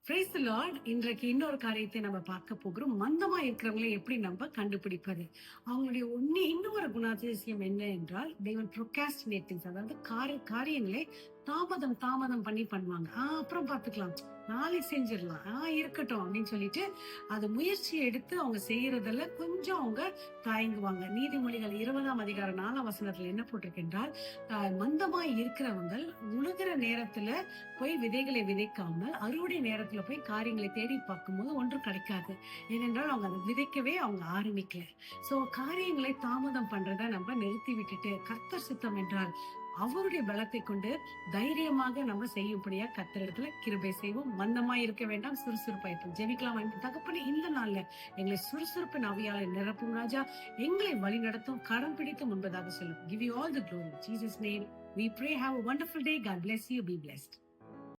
Praise the Lord. இன்றைக்கு இன்னொரு காரியத்தை நம்ம பார்க்க போகிறோம். மந்தமா இருக்கிறவங்களை எப்படி நம்ம கண்டுபிடிப்பது? அவங்களுடைய இன்னொரு குணாதிசயம் என்ன என்றால், தேவன் ப்ரொகாஸ்டினேட்டிங்ஸ், அதாவது காரியங்களை தாமதம் தாமதம் பண்ணுவாங்க. அப்புறம் பார்த்துக்கலாம், நாளைக்கு செஞ்சிடலாம், இருக்கட்டும் அப்படின்னு சொல்லிட்டு அது முயற்சியை எடுத்து அவங்க செய்யறதுல கொஞ்சம் அவங்க தயங்குவாங்க. நீதிமொழிகள் 20ஆம் அதிகாரம் 4ஆம் வசனத்துல என்ன போட்டிருக்கின்றால், மந்தமாய் இருக்கிறவங்க உழுகிற நேரத்துல போய் விதைகளை விதைக்காமல் அறுவடை நேரத்துல போய் காரியங்களை தேடி பார்க்கும்போது ஒன்றும் கிடைக்காது. ஏனென்றால் அவங்க அதை விதைக்கவே அவங்க ஆரம்பிக்கல. சோ காரியங்களை தாமதம் பண்றதை நம்ம நிறுத்தி விட்டுட்டு, கர்த்தர் சித்தம் என்றால் அவருடைய பலத்தை கொண்டு தைரியமாக நம்ம செய்யும்படியா கர்த்தரிடத்துல கிருபை செய்வோம். மந்தமாய் இருக்க வேண்டாம், சுறுசுறுப்பாயிருப்போம். ஜெபிக்கலாம். தகப்பனே, இந்த நாள்ல எங்களை சுறுசுறுப்பு நவியால நிரப்பும் ராஜா. எங்களை வழி நடத்தும், கரம் பிடித்து முன்பதாக சொல்லும். Give you all the glory. In Jesus' name we pray. Have a wonderful day. God bless you. Be blessed.